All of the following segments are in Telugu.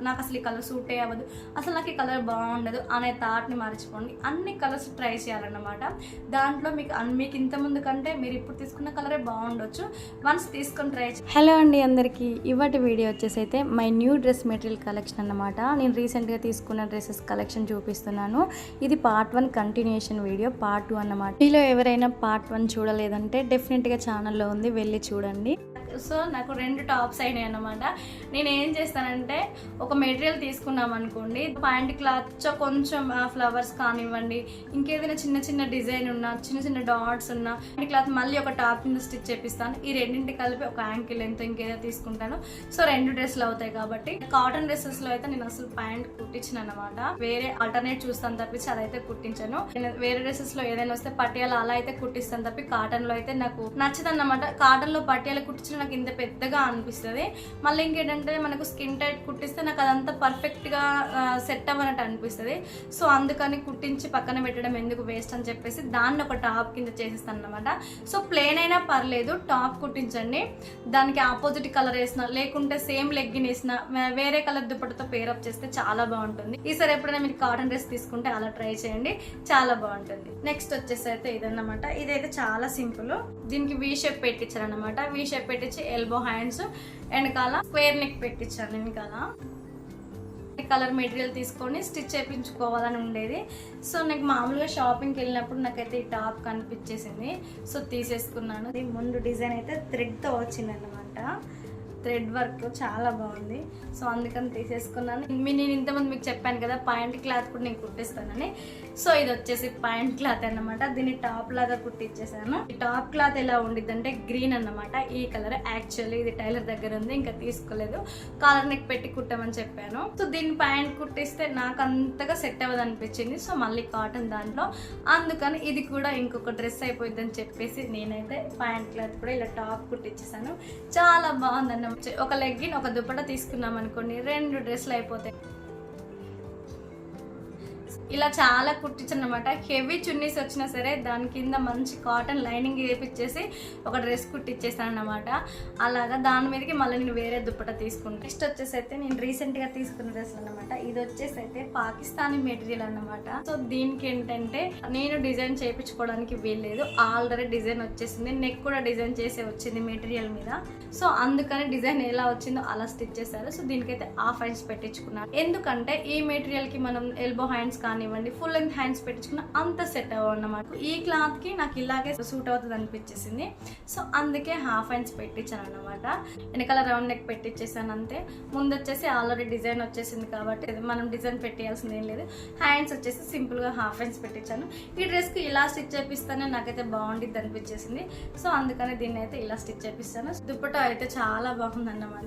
నాకు అసలు ఈ కలర్ సూటే అవ్వదు, అసలు నాకు ఈ కలర్ బాగుండదు అనే థాట్ని మర్చిపోండి. అన్ని కలర్స్ ట్రై చేయాలన్నమాట. దాంట్లో మీకు ఇంతకుముందు కంటే మీరు ఇప్పుడు తీసుకున్న కలరే బాగుండొచ్చు. వన్స్ తీసుకొని ట్రై చేయండి. హలో అండి అందరికీ, ఇవాటి వీడియో వచ్చేసి అయితే my new dress material collection అన్నమాట. నేను రీసెంట్గా తీసుకున్న డ్రెస్సెస్ కలెక్షన్ చూపిస్తున్నాను. ఇది పార్ట్ 1 కంటిన్యూషన్ వీడియో, పార్ట్ 2 అన్నమాట. మీలో ఎవరైనా పార్ట్ 1 చూడలేదంటే డెఫినెట్గా ఛానల్లో ఉంది, వెళ్ళి చూడండి. సో నాకు 2 టాప్స్ అయినాయి అన్నమాట. నేను ఏం చేస్తానంటే, ఒక మెటీరియల్ తీసుకున్నాం అనుకోండి, ప్యాంట్ క్లాత్ కొంచెం ఫ్లవర్స్ కానివ్వండి, ఇంకేదైనా చిన్న చిన్న డిజైన్ ఉన్నా, చిన్న చిన్న డాట్స్ ఉన్నా ప్యాంట్ క్లాత్ మళ్ళీ ఒక టాప్ కింద స్టిచ్ చేపిస్తాను. ఈ రెండింటి కలిపి ఒక యాంకిల్ లెంత్ ఇంకేదో తీసుకుంటాను. సో 2 డ్రెస్సులు అవుతాయి కాబట్టి. కాటన్ డ్రెస్సెస్ లో అయితే నేను అసలు ప్యాంట్ కుట్టించిన అనమాట. వేరే ఆల్టర్నేట్ చూస్తాను తప్పించి అదైతే కుట్టించాను. వేరే డ్రెస్సెస్ లో ఏదైనా వస్తే పట్టియాలు అలా అయితే కుట్టిస్తాను తప్పి కాటన్ లో అయితే నాకు నచ్చదన్నమాట. కాటన్ లో పట్టియాలు కుట్టించిన నాకు ఇంత పెద్దగా అనిపిస్తుంది. మళ్ళీ ఇంకేంటంటే మనకు స్కిన్ టైట్ కుట్టిస్తే నాకు అదంతా పర్ఫెక్ట్ గా సెట్ అవ్వనట్టు అనిపిస్తుంది. సో అందుకని కుట్టించి పక్కన పెట్టడం ఎందుకు వేస్ట్ అని చెప్పేసి దాన్ని ఒక టాప్ కింద చేసేస్తాను అనమాట. సో ప్లేన్ అయినా పర్లేదు, టాప్ కుట్టించండి. దానికి ఆపోజిట్ కలర్ వేసిన, లేకుంటే సేమ్ లెగ్గిన్ వేసిన, వేరే కలర్ దుప్పటితో పేరప్ చేస్తే చాలా బాగుంటుంది. ఈసారి ఎప్పుడైనా మీరు కాటన్ డ్రెస్ తీసుకుంటే అలా ట్రై చేయండి, చాలా బాగుంటుంది. నెక్స్ట్ వచ్చేసి అయితే ఇదన్నమాట. ఇదైతే చాలా సింపుల్. దీనికి వీ షేప్ పెట్టించారనమాట. వీ షేప్ పెట్టించి ఎల్బో హ్యాండ్స్, వెనకాల స్క్వేర్ నెక్ పెట్టించాను. వెనకాల కలర్ మెటీరియల్ తీసుకొని స్టిచ్ చేయించుకోవాలని ఉండేది. సో నాకు మామూలుగా షాపింగ్కి వెళ్ళినప్పుడు నాకైతే ఈ టాప్ కనిపించేసింది. సో తీసేసుకున్నాను. ఇది ముందు డిజైన్ అయితే థ్రెడ్తో వచ్చింది అన్నమాట. థ్రెడ్ వర్క్ చాలా బాగుంది. సో అందుకని తీసేసుకున్నాను. నేను ఇంతకుముందు మీకు చెప్పాను కదా ప్యాంట్ క్లాత్ కూడా నేను కుట్టిస్తానని. సో ఇది వచ్చేసి ప్యాంట్ క్లాత్ అన్నమాట. దీన్ని టాప్ లాగా కుట్టించేసాను. ఈ టాప్ క్లాత్ ఎలా ఉండిద్ది అంటే గ్రీన్ అన్నమాట. ఈ కలర్ యాక్చువల్లీ ఇది టైలర్ దగ్గర ఉంది, ఇంకా తీసుకోలేదు. కాలర్ నెక్ పెట్టి కుట్టామని చెప్పాను. సో దీన్ని ప్యాంట్ కుట్టిస్తే నాకు అంతగా సెట్ అవ్వదు అనిపించింది. సో మళ్ళీ కాటన్ దాంట్లో, అందుకని ఇది కూడా ఇంకొక డ్రెస్ అయిపోయింది అని చెప్పేసి నేనైతే ప్యాంట్ క్లాత్ కూడా ఇలా టాప్ కుట్టించేసాను. చాలా బాగుందన్న. ఒక లెగ్గిన్, ఒక దుపట్టా తీసుకున్నాం అనుకోండి, 2 డ్రెస్సులు అయిపోతాయి. ఇలా చాలా కుట్టించాను అనమాట. హెవీ చున్నీస్ వచ్చినా సరే దాని కింద మంచి కాటన్ లైనింగ్ వేపించేసి ఒక డ్రెస్ కుట్టించేసాను అనమాట. అలాగా దాని మీదకి మళ్ళీ నేను వేరే దుప్పట తీసుకుంటాను. నెక్స్ట్ వచ్చేసి అయితే నేను రీసెంట్గా తీసుకున్న డ్రెస్లు అనమాట. ఇది వచ్చేసి అయితే పాకిస్తానీ మెటీరియల్ అనమాట. సో దీనికి ఏంటంటే నేను డిజైన్ చేయించుకోవడానికి వీల్లేదు, ఆల్రెడీ డిజైన్ వచ్చేసింది. నెక్ కూడా డిజైన్ చేసే వచ్చింది మెటీరియల్ మీద. సో అందుకని డిజైన్ ఎలా వచ్చిందో అలా స్టిచ్ చేశారు. సో దీనికైతే హాఫ్ హ్యాండ్స్ పెట్టించుకున్నాను. ఎందుకంటే ఈ మెటీరియల్కి మనం ఎల్బో హ్యాండ్స్ కానివ్వండి, ఫుల్ లెంత్ హ్యాండ్స్ పెట్టించుకున్న అంత సెట్ అవ్వన్నమాట. ఈ క్లాత్ కి నాకు ఇలాగే సూట్ అవుతుంది అనిపించేసింది. సో అందుకే హాఫ్ హ్యాండ్స్ పెట్టించాను అనమాట. వెనకాల రౌండ్ నెక్ పెట్టించేసాను అంతే. ముందు వచ్చేసి ఆల్రెడీ డిజైన్ వచ్చేసింది కాబట్టి మనం డిజైన్ పెట్టేయాల్సింది ఏం లేదు. హ్యాండ్స్ వచ్చేసి సింపుల్ గా హాఫ్ హ్యాండ్స్ పెట్టించాను. ఈ డ్రెస్ కి ఇలా స్టిచ్ చేపిస్తానే నాకైతే బాగుండిద్ది అనిపించేసింది. సో అందుకని దీన్ని అయితే ఇలా స్టిచ్ చేపిస్తాను. దుపట్టా అయితే చాలా బాగుంది అన్నమాట.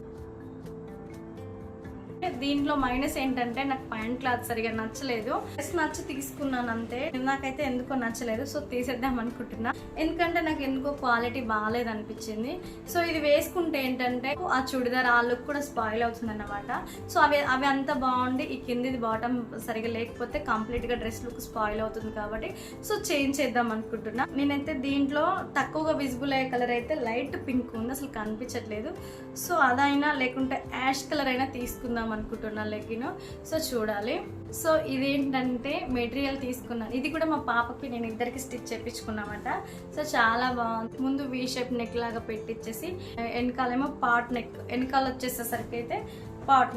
దీంట్లో మైనస్ ఏంటంటే నాకు ప్యాంట్ క్లాత్ సరిగా నచ్చలేదు. డ్రెస్ నచ్చి తీసుకున్నాను అంతే, నాకైతే ఎందుకో నచ్చలేదు. సో తీసేద్దాం అనుకుంటున్నా, ఎందుకంటే నాకు ఎందుకో క్వాలిటీ బాగాలేదు అనిపించింది. సో ఇది వేసుకుంటే ఏంటంటే ఆ చుడిదార్ ఆ లుక్ కూడా స్పాయిల్ అవుతుంది అన్నమాట. సో అవి అంతా బాగుండి ఈ కిందిది బాటమ్ సరిగా లేకపోతే కంప్లీట్ గా డ్రెస్ లుక్ స్పాయిల్ అవుతుంది కాబట్టి సో చేంజ్ చేద్దాం అనుకుంటున్నా. నేనైతే దీంట్లో తక్కువగా విజిబుల్ అయ్యే కలర్ అయితే లైట్ పింక్ ఉంది, అసలు కనిపించట్లేదు. సో అదైనా లేకుంటే యాష్ కలర్ అయినా తీసుకుందాం అనుకుంటున్నా లెగ్గిన్. సో చూడాలి. సో ఇదేంటంటే మెటీరియల్ తీసుకున్నాను. ఇది కూడా మా పాపకి నేను ఇద్దరికి స్టిచ్ చేయించుకున్నామంట. సో చాలా బాగుంది. ముందు వీ షేప్ నెక్ లాగా పెట్టించేసి వెనకాలేమో పాట్ నెక్, వెనకాల వచ్చేసేసరికి అయితే పాట్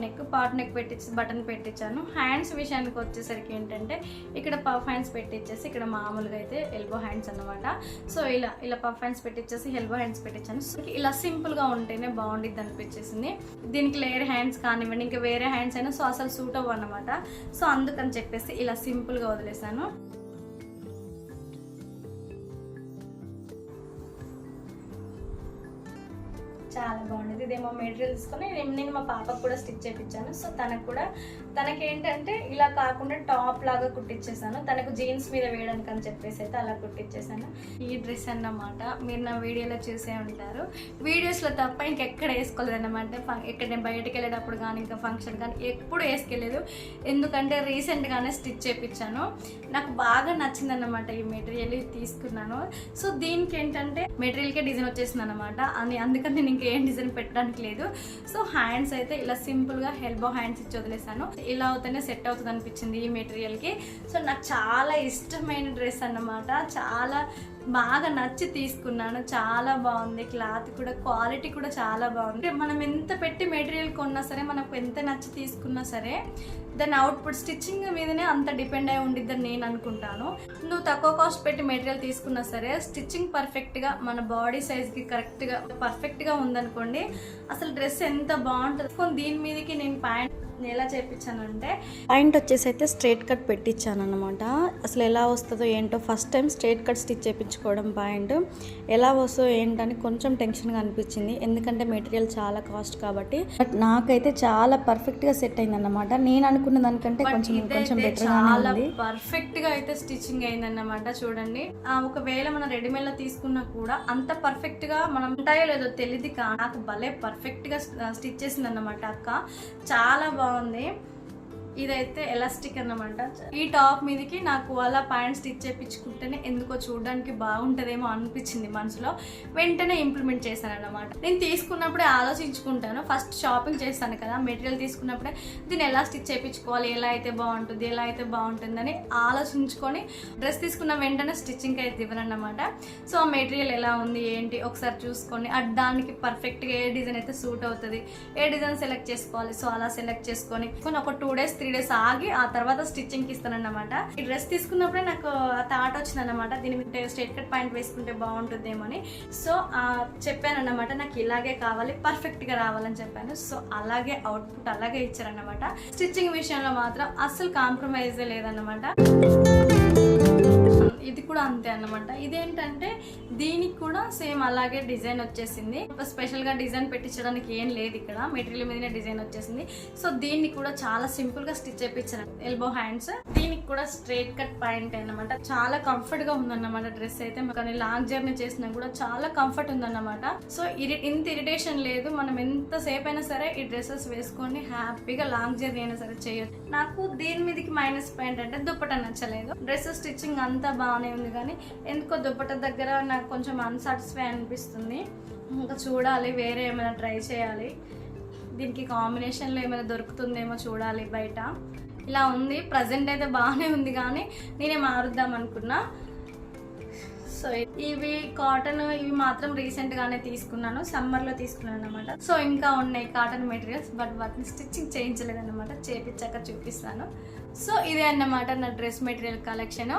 నెక్ పెట్టించి బటన్ పెట్టించాను. హ్యాండ్స్ విషయానికి వచ్చేసరికి ఏంటంటే ఇక్కడ పఫ్ హ్యాండ్స్ పెట్టించేసి ఇక్కడ మామూలుగా అయితే ఎల్బో హ్యాండ్స్ అన్నమాట. సో ఇలా పఫ్ హ్యాండ్స్ పెట్టించేసి ఎల్బో హ్యాండ్స్ పెట్టించాను. సో ఇలా సింపుల్ గా ఉంటేనే బాగుండిద్ది అనిపించేసింది. దీనికి లేయర్ హ్యాండ్స్ కానివ్వండి, ఇంకా వేరే హ్యాండ్స్ అయినా సో అసలు సూట్ అవ్వ అన్నమాట. సో అందుకని చెప్పేసి ఇలా సింపుల్ గా వదిలేసాను. చాలా బాగుండేది. ఇదేమో మెటీరియల్ తీసుకొని నేను మా పాపకు కూడా స్టిచ్ చేయించాను. సో తనకేంటంటే ఇలా కాకుండా టాప్ లాగా కుట్టించేసాను. తనకు జీన్స్ మీద వేయడానికి అని చెప్పేసి అయితే అలా కుట్టించేసాను. ఈ డ్రెస్ అన్నమాట మీరు నా వీడియోలో చూసే ఉంటారు. వీడియోస్లో తప్ప ఇంకెక్కడ వేసుకోలేదు అన్నమాట. ఎక్కడ నేను బయటకు వెళ్ళేటప్పుడు కానీ ఇంకా ఫంక్షన్ కానీ ఎప్పుడు వేసుకోలేదు. ఎందుకంటే రీసెంట్గానే స్టిచ్ చేయించాను. నాకు బాగా నచ్చింది అన్నమాట ఈ మెటీరియల్ తీసుకున్నాను. సో దీనికి ఏంటంటే మెటీరియల్కే డిజైన్ వచ్చేసింది అనమాట. అందుకని నేను ఇంకే ఏం డిజైన్ పెట్టడానికి లేదు. సో హ్యాండ్స్ అయితే ఇలా సింపుల్గా ఎల్బో హ్యాండ్స్ ఇచ్చి వదిలేసాను. ఇలా అవుతేనే సెట్ అవుతుంది అనిపించింది ఈ మెటీరియల్కి. సో నాకు చాలా ఇష్టమైన డ్రెస్ అన్నమాట, చాలా బాగా నచ్చి తీసుకున్నాను. చాలా బాగుంది, క్లాత్ కూడా క్వాలిటీ కూడా చాలా బాగుంది. మనం ఎంత పెట్టి మెటీరియల్ కొన్నా సరే, మనకు ఎంత నచ్చి తీసుకున్నా సరే, దాని అవుట్పుట్ స్టిచ్చింగ్ మీదనే అంత డిపెండ్ అయి ఉండిద్దని నేను అనుకుంటాను. నువ్వు తక్కువ కాస్ట్ పెట్టి మెటీరియల్ తీసుకున్నా సరే, స్టిచ్చింగ్ పర్ఫెక్ట్గా మన బాడీ సైజ్కి కరెక్ట్గా పర్ఫెక్ట్గా ఉందనుకోండి, అసలు డ్రెస్ ఎంత బాగుంటుంది. దీని మీదకి నేను ప్యాంట్ ఎలా చేయించానంటే, పాయింట్ వచ్చేసి అయితే స్ట్రైట్ కట్ పెట్టించాను అనమాట. అసలు ఎలా వస్తుందో ఏంటో, first time straight cut stitch చేయించుకోవడం, పాయింట్ ఎలా వస్తుందో ఏంటని కొంచెం టెన్షన్గా అనిపించింది, ఎందుకంటే మెటీరియల్ చాలా కాస్ట్ కాబట్టి. బట్ నాకైతే చాలా పర్ఫెక్ట్గా సెట్ అయింది అన్నమాట. నేను అనుకున్న దానికంటే కొంచెం చాలా పర్ఫెక్ట్గా అయితే స్టిచ్చింగ్ అయిందన్నమాట. చూడండి, ఒకవేళ మనం రెడీమేడ్లో తీసుకున్నా కూడా అంత పర్ఫెక్ట్గా మనం ఉంటాయో లేదో తెలియదు, కానీ నాకు భలే పర్ఫెక్ట్గా స్టిచ్ చేసింది అన్నమాట అక్క. చాలా బాగుంది. ఇదైతే ఎలాస్టిక్ అన్నమాట. ఈ టాప్ మీదకి నాకు అలా ప్యాంట్ స్టిచ్ చేయించుకుంటేనే ఎందుకో చూడడానికి బాగుంటుందేమో అనిపించింది మనసులో. వెంటనే ఇంప్లిమెంట్ చేశాను అన్నమాట. నేను తీసుకున్నప్పుడే ఆలోచించుకుంటాను, ఫస్ట్ షాపింగ్ చేస్తాను కదా, మెటీరియల్ తీసుకున్నప్పుడే దీన్ని ఎలా స్టిచ్ చేయించుకోవాలి, ఎలా అయితే బాగుంటుందని ఆలోచించుకొని డ్రెస్ తీసుకున్న వెంటనే స్టిచ్చింగ్ అయితే ఇవ్వనన్నమాట. సో ఆ మెటీరియల్ ఎలా ఉంది ఏంటి ఒకసారి చూసుకొని, దానికి పర్ఫెక్ట్గా ఏ డిజైన్ అయితే సూట్ అవుతుంది, ఏ డిజైన్ సెలెక్ట్ చేసుకోవాలి, సో అలా సెలెక్ట్ చేసుకొని ఒక 2 days 3 days ఆగి ఆ తర్వాత స్టిచ్చింగ్కి ఇస్తానన్నమాట. ఈ డ్రెస్ తీసుకున్నప్పుడే నాకు థాట్ వచ్చిందన్నమాట, దీని మీద స్ట్రైట్ కట్ పాయింట్ వేసుకుంటే బాగుంటుందేమో అని. సో చెప్పాను అన్నమాట, నాకు ఇలాగే కావాలి, పర్ఫెక్ట్గా రావాలని చెప్పాను. సో అలాగే అవుట్పుట్ అలాగే ఇచ్చారన్నమాట. స్టిచ్చింగ్ విషయంలో మాత్రం అస్సలు కాంప్రమైజ్ లేదన్నమాట. ఇది కూడా అంతే అన్నమాట. ఇదేంటంటే దీనికి కూడా సేమ్ అలాగే డిజైన్ వచ్చేసింది, స్పెషల్గా డిజైన్ పెట్టించడానికి ఏం లేదు, ఇక్కడ మెటీరియల్ మీదనే డిజైన్ వచ్చేసింది. సో దీన్ని కూడా చాలా సింపుల్గా స్టిచ్ చేయించాను, ఎల్బో హ్యాండ్స్. దీనికి కూడా స్ట్రైట్ కట్ పాయింట్ అన్నమాట. చాలా కంఫర్ట్గా ఉందన్నమాట డ్రెస్ అయితే, కానీ లాంగ్ జర్నీ చేసినా కూడా చాలా కంఫర్ట్ ఉందన్నమాట. సో ఇంత ఇరిటేషన్ లేదు, మనం ఎంతసేపు అయినా సరే ఈ డ్రెస్సెస్ వేసుకొని హ్యాపీగా లాంగ్ జర్నీ అయినా సరే చేయొచ్చు. నాకు దీని మీదకి మైనస్ పాయింట్ అంటే దుప్పట నచ్చలేదు. డ్రెస్ స్టిచ్చింగ్ అంతా బాగానే ఉంది, కానీ ఎందుకో దుప్పట దగ్గర నాకు కొంచెం అన్సాటిస్ఫై అనిపిస్తుంది. ఇంకా చూడాలి, వేరే ఏమైనా ట్రై చేయాలి, దీనికి కాంబినేషన్లో ఏమైనా దొరుకుతుందేమో చూడాలి బయట. ఇలా ఉంది ప్రజెంట్ అయితే బాగానే ఉంది, కానీ నేనే మారుద్దాం అనుకున్నా. సో ఇవి కాటన్, ఇవి మాత్రం రీసెంట్ గానే తీసుకున్నాను, సమ్మర్ లో తీసుకున్నాను అనమాట. సో ఇంకా ఉన్నాయి కాటన్ మెటీరియల్స్, బట్ వాటిని స్టిచ్చింగ్ చేయించలేదు అనమాట, చేపించాక చూపిస్తాను. సో ఇదే అన్నమాట నా డ్రెస్ మెటీరియల్ కలెక్షన్.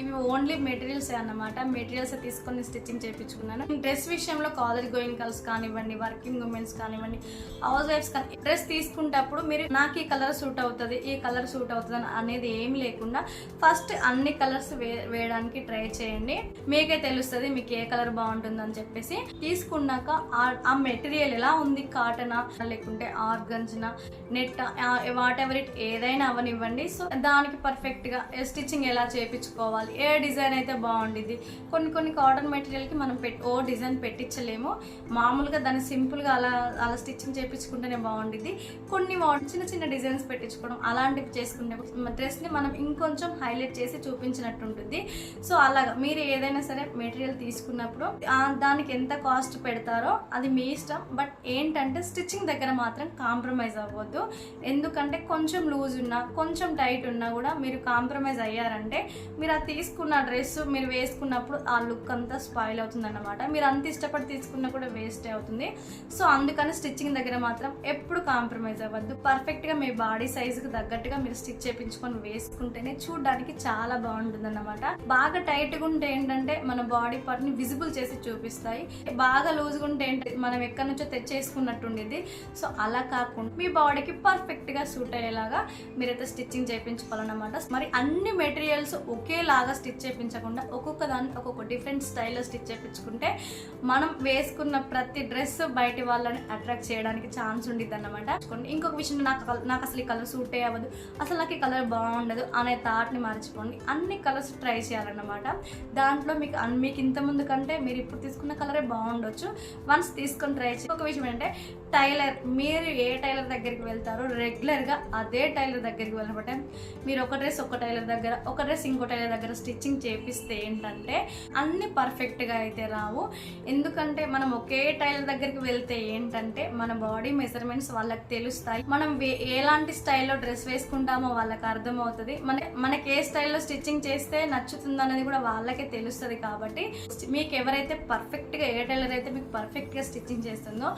ఇవి ఓన్లీ మెటీరియల్స్ అన్నమాట, మెటీరియల్స్ తీసుకొని స్టిచ్చింగ్ చేయించుకున్నాను. డ్రెస్ విషయంలో కాలేజ్ గోయింగ్ గర్ల్స్ కానివ్వండి, వర్కింగ్ ఉమెన్స్ కానివ్వండి, హౌస్ వైఫ్స్ కానీ డ్రెస్ తీసుకుంటప్పుడు మీరు నాకు ఈ కలర్ సూట్ అవుతుంది, ఈ కలర్ సూట్ అవుతుంది అనేది ఏమి లేకుండా ఫస్ట్ అన్ని కలర్స్ వేయడానికి ట్రై చేయండి. మీకే తెలుస్తుంది మీకు ఏ కలర్ బాగుంటుందని చెప్పేసి. తీసుకున్నాక ఆ మెటీరియల్ ఎలా ఉంది, కాటనా లేకుంటే ఆర్గన్స్నా, నెట్, వాట్ ఎవర్ ఇట్ ఏదైనా అవనివ్వండి. సో దానికి పర్ఫెక్ట్గా స్టిచ్చింగ్ ఎలా చేయించుకోవాలి, ఏ డిజైన్ అయితే బాగుండిద్ది. కొన్ని కాటన్ మెటీరియల్కి మనం ఓ డిజైన్ పెట్టించలేము, మామూలుగా దాన్ని సింపుల్గా అలా స్టిచ్చింగ్ చేయించుకుంటేనే బాగుండిద్ది. కొన్ని చిన్న డిజైన్స్ పెట్టించుకోవడం అలాంటివి చేసుకుంటే డ్రెస్ని మనం ఇంకొంచెం హైలైట్ చేసి చూపించినట్టు ఉంటుంది. సో అలాగా మీరు ఏదైనా సరే మెటీరియల్ తీసుకున్నప్పుడు దానికి ఎంత కాస్ట్ పెడతారో అది మీ ఇష్టం, బట్ ఏంటంటే స్టిచ్చింగ్ దగ్గర మాత్రం కాంప్రమైజ్ అవ్వద్దు. ఎందుకంటే కొంచెం లూజ్ ఉన్నా కొంచెం టైట్ ఉన్నా కూడా మీరు కాంప్రమైజ్ అయ్యారంటే మీరు ఆ తీసుకున్న డ్రెస్ మీరు వేసుకున్నప్పుడు ఆ లుక్ అంతా స్పాయిల్ అవుతుంది అన్నమాట. మీరు అంత ఇష్టపడి తీసుకున్నా కూడా వేస్ట్ అవుతుంది. సో అందుకని స్టిచ్చింగ్ దగ్గర మాత్రం ఎప్పుడు కాంప్రమైజ్ అవ్వద్దు. పర్ఫెక్ట్గా మీ బాడీ సైజుకి తగ్గట్టుగా మీరు స్టిచ్ చేయించుకొని వేసుకుంటేనే చూడడానికి చాలా బాగుంటుంది అన్నమాట. బాగా టైట్గా ఉంటే ఏంటంటే మన బాడీ పార్ట్ ని విజిబుల్ చేసి చూపిస్తాయి, బాగా లూజ్గా ఉంటే ఏంటంటే మనం ఎక్కడి నుంచో తెచ్చేసుకున్నట్టు ఉండేది. సో అలా కాకుండా మీ బాడీకి పర్ఫెక్ట్గా సూట్ అయ్యేలాగా మీరైతే స్టిచ్చింగ్ చేయించుకోవాలన్నమాట. మరి అన్ని మెటీరియల్స్ ఒకేలాగా స్టిచ్ చేయించకుండా ఒక్కొక్క దాన్ని ఒక్కొక్క డిఫరెంట్ స్టైల్లో స్టిచ్ చేయించుకుంటే మనం వేసుకున్న ప్రతి డ్రెస్ బయటి వాళ్ళని అట్రాక్ట్ చేయడానికి ఛాన్స్ ఉండిద్ది అన్నమాట. ఇంకొక విషయం, నాకు అసలు ఈ కలర్ సూట్ అవ్వదు, అసలు నాకు ఈ కలర్ బాగుండదు అనే థాట్ని మర్చిపోండి. అన్ని కలర్స్ ట్రై చేయాలన్నమాట. దాంట్లో మీకు ఇంత ముందు కంటే మీరు ఇప్పుడు తీసుకున్న కలరే బాగుండొచ్చు, వన్స్ తీసుకొని ట్రై చేయండి. ఒక విషయం ఏంటంటే టైలర్, మీరు ఏ టైలర్ దగ్గరికి వెళ్తారో రెగ్యులర్గా అదే టైలర్ దగ్గరికి వెళ్ళబట్టే మీరు ఒక డ్రెస్ ఒక టైలర్ దగ్గర, ఒక డ్రెస్ ఇంకో టైలర్ దగ్గర స్టిచ్చింగ్ చేపిస్తే ఏంటంటే అన్ని పర్ఫెక్ట్గా అయితే రావు. ఎందుకంటే మనం ఒకే టైలర్ దగ్గరికి వెళ్తే ఏంటంటే మన బాడీ మెజర్మెంట్స్ వాళ్ళకి తెలుస్తాయి. మనం ఎలాంటి స్టైల్లో డ్రెస్ వేసుకుంటామో వాళ్ళకి అర్థమవుతుంది. మనకి ఏ స్టైల్లో స్టిచ్చింగ్ చేస్తే నచ్చుతుంది అనేది కూడా వాళ్ళకే తెలుస్తుంది. కాబట్టి మీకు ఎవరైతే పర్ఫెక్ట్గా, ఏ టైలర్ అయితే మీకు పర్ఫెక్ట్గా స్టిచ్చింగ్ చేస్తుందో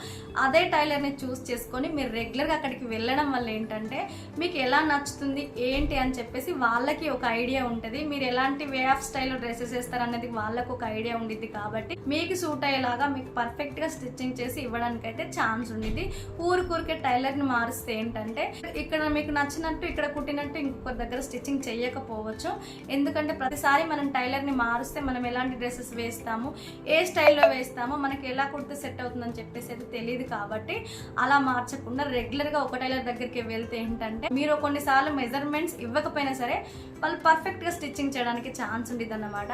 అదే టైలర్ని చూస్ చేసుకొని మీరు రెగ్యులర్గా అక్కడికి వెళ్ళడం వల్ల ఏంటంటే మీకు ఎలా నచ్చుతుంది ఏంటి అని చెప్పేసి వాళ్ళకి ఒక ఐడియా ఉంటుంది. మీరు ఎలాంటి వే ఆఫ్ స్టైల్లో డ్రెస్సెస్ వేస్తారు అనేది వాళ్ళకు ఒక ఐడియా ఉండిద్ది. కాబట్టి మీకు సూట్ అయ్యేలాగా మీకు పర్ఫెక్ట్గా స్టిచ్చింగ్ చేసి ఇవ్వడానికి అయితే ఛాన్స్ ఉండిద్ది. ఊరికే టైలర్ని మారిస్తే ఏంటంటే ఇక్కడ మీకు నచ్చినట్టు ఇక్కడ కుట్టినట్టు ఇంకొక దగ్గర స్టిచ్చింగ్ చేయకపోవచ్చు. ఎందుకంటే ప్రతిసారి మనం టైలర్ని మారిస్తే మనం ఎలాంటి డ్రెస్సెస్ వేస్తాము, ఏ స్టైల్లో వేస్తామో, మనకి ఎలా కుడితే సెట్ అవుతుందని చెప్పేసి అయితే తెలియదు. కాబట్టి అలా మార్చకుండా రెగ్యులర్గా ఒక టైలర్ దగ్గరికి వెళ్తే ఏంటంటే మీరు కొన్నిసార్లు మెజర్మెంట్స్ ఇవ్వకపోయినా సరే వాళ్ళు పర్ఫెక్ట్గా స్టిచ్చింగ్ చేయడానికి ఛాన్స్ ఉండేది అన్నమాట.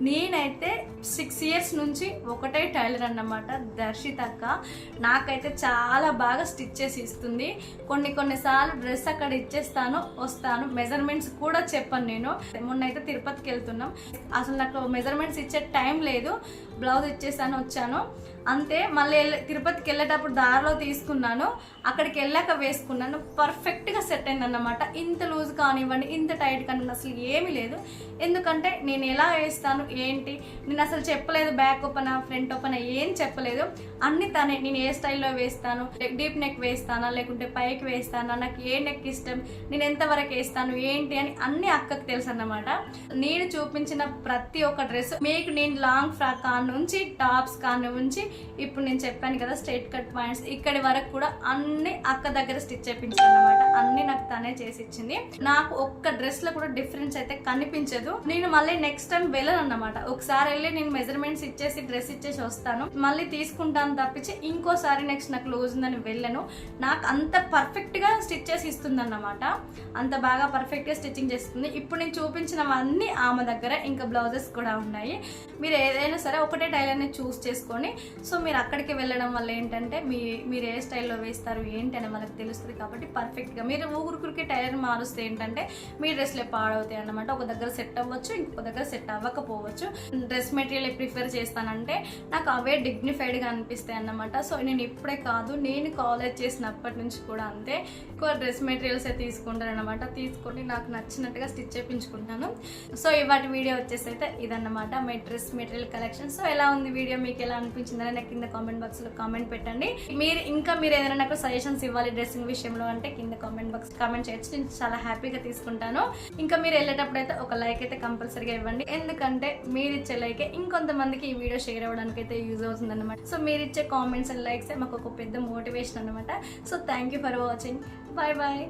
నేనైతే 6 years నుంచి ఒకటే టైలర్ అన్నమాట, దర్శితక్క. నాకైతే చాలా బాగా స్టిచ్ చేసి ఇస్తుంది. కొన్నిసార్లు డ్రెస్ అక్కడ ఇచ్చేస్తాను, వస్తాను, మెజర్మెంట్స్ కూడా చెప్పను. నేను మొన్నైతే తిరుపతికి వెళ్తున్నాం, అసలు నాకు మెజర్మెంట్స్ ఇచ్చే టైం లేదు, బ్లౌజ్ ఇచ్చేసాను, వచ్చాను అంతే. మళ్ళీ తిరుపతికి వెళ్ళేటప్పుడు దారిలో తీసుకున్నాను, అక్కడికి వెళ్ళాక వేసుకున్నాను, పర్ఫెక్ట్గా సెట్ అయింది అన్నమాట. ఇంత లూజ్ కానివ్వండి, ఇంత టైట్ కానివ్వండి, అసలు ఏమీ లేదు. ఎందుకంటే నేను ఎలా వేస్తాను ఏంటి నేను అసలు చెప్పలేదు. బ్యాక్ ఓపెనా ఫ్రంట్ ఓపెనా ఏం చెప్పలేదు, అన్ని తనే. నేను ఏ స్టైల్లో వేస్తాను, డీప్ నెక్ వేస్తానా లేకుంటే పైకి వేస్తానా, నాకు ఏ నెక్ ఇష్టం, నేను ఎంతవరకు వేస్తాను ఏంటి అని అన్ని అక్కకు తెలుసు అన్నమాట. నేను చూపించిన ప్రతి ఒక్క డ్రెస్ మీకు నేను లాంగ్ ఫ్రాక్ కాన్ నుంచి టాప్స్ కాన్ నుంచి ఇప్పుడు నేను చెప్పాను కదా స్ట్రైట్ కట్ పాయింట్స్ ఇక్కడి వరకు కూడా అన్ని అక్క దగ్గర స్టిచ్ చేయించాను అన్నమాట. అన్ని నాకు తనే చేసి ఇచ్చింది. నాకు ఒక్క డ్రెస్ లో కూడా డిఫరెన్స్ అయితే కనిపించదు. నేను మళ్ళీ నెక్స్ట్ టైం వెళ్ళను అన్నమాట. ఒకసారి వెళ్ళి నేను మెజర్మెంట్స్ ఇచ్చేసి డ్రెస్ ఇచ్చేసి వస్తాను, మళ్ళీ తీసుకుంటాను తప్పించి ఇంకోసారి నెక్స్ట్ నాకు లూజ్ ఉందని వెళ్ళను. నాకు అంత పర్ఫెక్ట్ గా స్టిచ్ చేసి ఇస్తుంది అన్నమాట, అంత బాగా పర్ఫెక్ట్ గా స్టిచ్చింగ్ చేస్తుంది. ఇప్పుడు నేను చూపించినవన్నీ ఆమె దగ్గర, ఇంకా బ్లౌజెస్ కూడా ఉన్నాయి. మీరు ఏదైనా సరే ఒకటే టైలర్ని చూస్ చేసుకొని సో మీరు అక్కడికి వెళ్ళడం వల్ల ఏంటంటే మీరు ఏ స్టైల్లో వేస్తారు ఏంటి అని వాళ్ళకి తెలుస్తుంది. కాబట్టి పర్ఫెక్ట్గా మీరు ఊరికి టైలర్ మారుస్తే ఏంటంటే మీ డ్రెస్లే పాడవుతాయి అన్నమాట. ఒక దగ్గర సెట్ అవ్వచ్చు, ఇంకొక దగ్గర సెట్ అవ్వకపోవచ్చు. డ్రెస్ మెటీరియల్ ప్రిఫర్ చేస్తానంటే నాకు అవే డిగ్నిఫైడ్గా అనిపిస్తాయి అన్నమాట. సో నేను ఇప్పుడే కాదు, నేను కాలేజ్ చేసినప్పటి నుంచి కూడా అంతే, ఎక్కువ డ్రెస్ మెటీరియల్సే తీసుకుంటాను అనమాట. తీసుకొని నాకు నచ్చినట్టుగా స్టిచ్ చేయించుకుంటాను. సో ఇవాటి వీడియో వచ్చేసి అయితే ఇదన్నమాట మీ డ్రెస్ మెటీరియల్ కలెక్షన్. సో ఎలా ఉంది వీడియో, మీకు ఎలా అనిపించిందని నాకు కింద కామెంట్ బాక్స్ లో కామెంట్ పెట్టండి. మీరు ఏదైనా నాకు సజెషన్స్ ఇవ్వాలి డ్రెస్సింగ్ విషయంలో అంటే కింద కామెంట్ బాక్స్ కామెంట్ చేయొచ్చు, నేను చాలా హ్యాపీగా తీసుకుంటాను. ఇంకా మీరు వెళ్ళేటప్పుడు అయితే ఒక లైక్ అయితే కంపల్సరీగా ఇవ్వండి, ఎందుకంటే మీరు ఇచ్చే లైక్ ఇంకొంతమందికి ఈ వీడియో షేర్ అవ్వడానికి అయితే యూజ్ అవుతుంది అనమాట. సో మీరు ఇచ్చే కామెంట్స్ అండ్ లైక్స్ మాకు ఒక పెద్ద మోటివేషన్ అనమాట. So thank you for watching, bye bye.